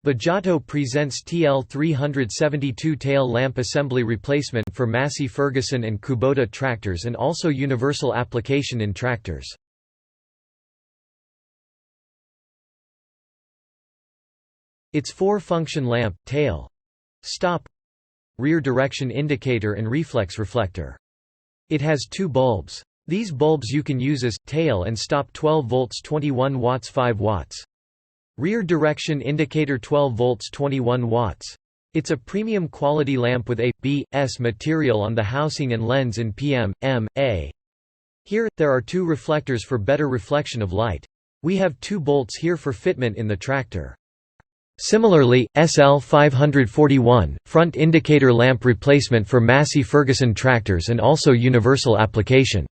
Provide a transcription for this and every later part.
Bajato presents TL372 tail lamp assembly replacement for Massey Ferguson and Kubota tractors and also universal application in tractors. Its four-function lamp, tail, stop, rear direction indicator and reflex reflector. It has two bulbs. These bulbs you can use as tail and stop 12 volts 21 watts 5 watts. Rear direction indicator 12 volts 21 watts. It's a premium quality lamp with a.b.s material on the housing and lens in Pmma. Here, there are two reflectors for better reflection of light. We have two bolts here for fitment in the tractor. Similarly, SL541, front indicator lamp replacement for Massey Ferguson tractors and also universal application.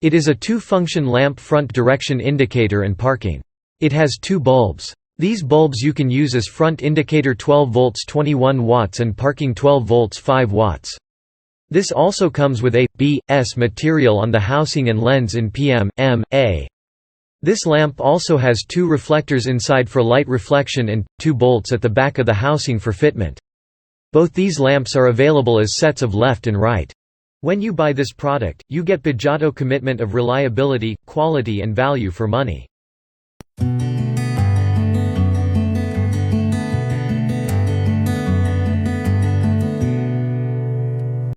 It is a two-function lamp front direction indicator and parking. It has two bulbs. These bulbs you can use as front indicator 12 volts 21 watts and parking 12 volts 5 watts. This also comes with a.b.s material on the housing and lens in Pmma. This lamp also has two reflectors inside for light reflection and two bolts at the back of the housing for fitment. Both these lamps are available as sets of left and right. When you buy this product, you get Bajato commitment of reliability, quality and value for money.